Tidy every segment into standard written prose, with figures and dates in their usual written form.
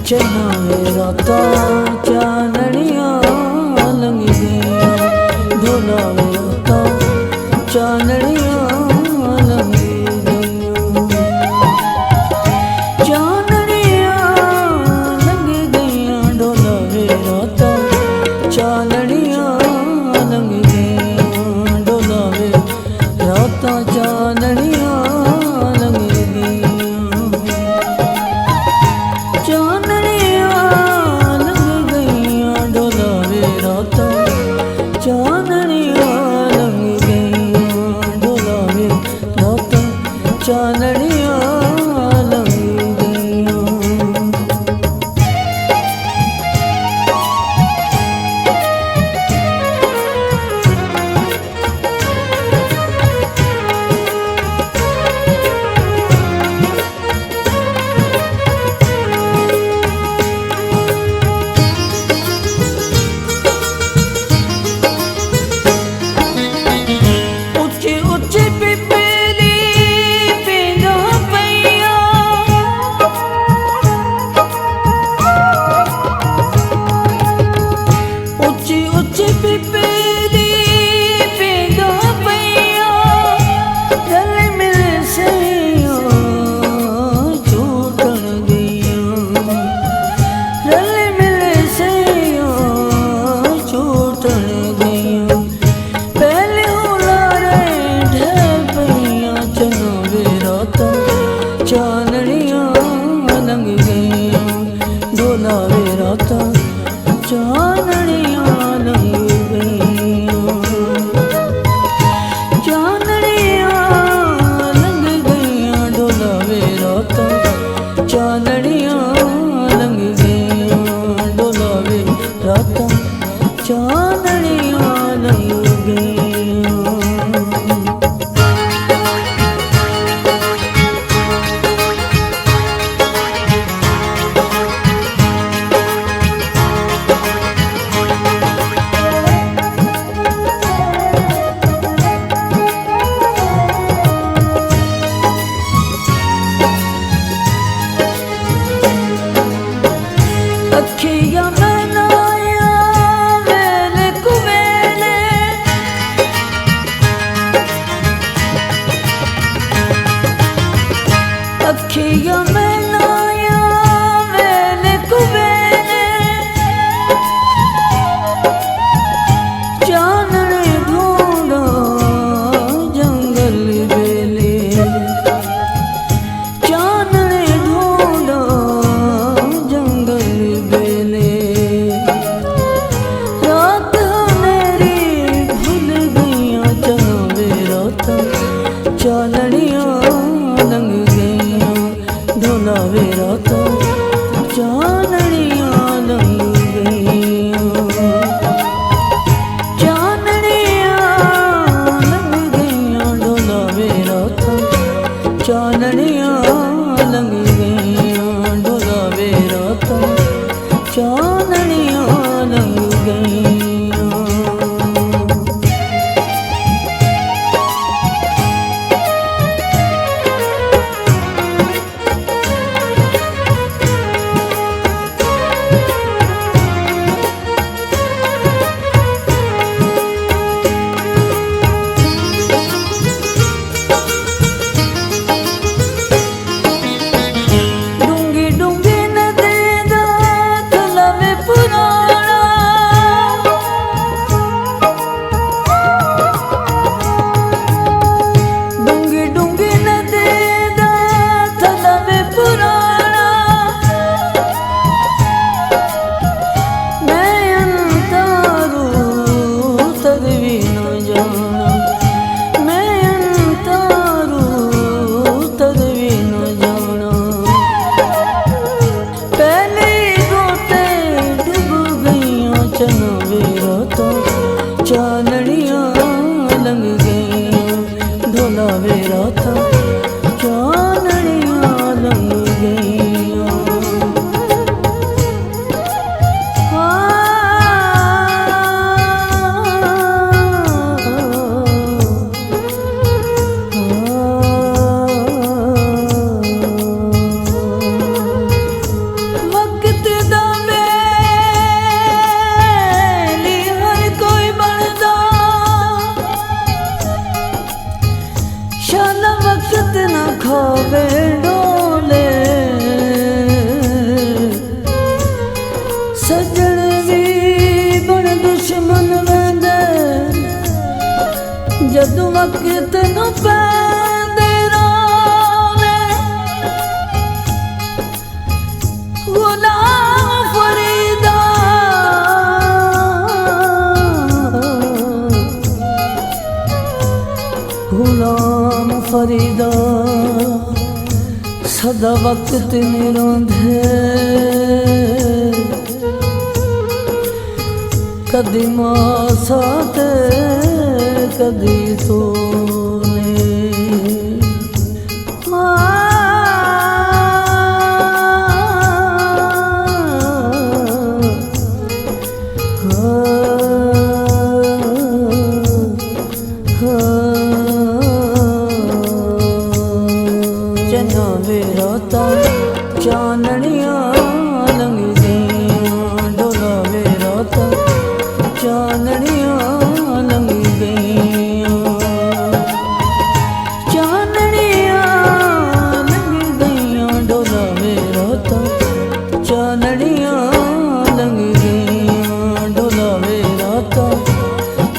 चना राता चानड़िया लंघ गया, ढोला राता चानड़िया लंघ गया, चानड़िया लंघ गया, ढोला राता चानड़िया लंघ गया, ढोला राता चानड़िया लंघ गया, चानड़िया लंघ गया, ढोला राता चानड़िया लंघ गया, ढोला राता चानड़िया लंघ गया। ऊंची ऊंची पिपली पींदा पईया, ऊंची ऊंची पिपली पींदा पईया, रल मिल सईया छूटण गईया, रल मिल सईया छूटण गईया, पहले हुलारे ढह पईया, चना राता चानड़िया लंघ गईया, ढोला राता चानड़िया लंघ गईया, चानड़िया लंघ गईया, ढोला राता चानड़िया लंघ गईया, ढोला राता चानड़िया लंघ गईया। अखियां मनाया वेले कुवेले, अखियां मनाया वेले कुवेले, चानण ढूंढा जंगल बेले, चानण ढूंढा जंगल बेले, रात मेरी भूल गईया, चना राता चानड़िया लंघ गईया, ढोला यारी दा सदा वक्त नहीं रोंदे कदी मासा ते कदी तूने चाननिया लंघ गईयां डोला वे रातां चाननिया लंघ गईयां चाननिया लंघ गईयां डोला वे रातां चाननिया लंघ गईयां डोला वे रातां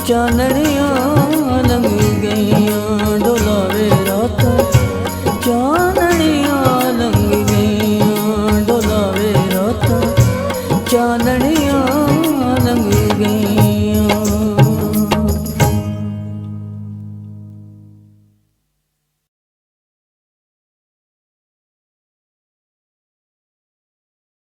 चाननिया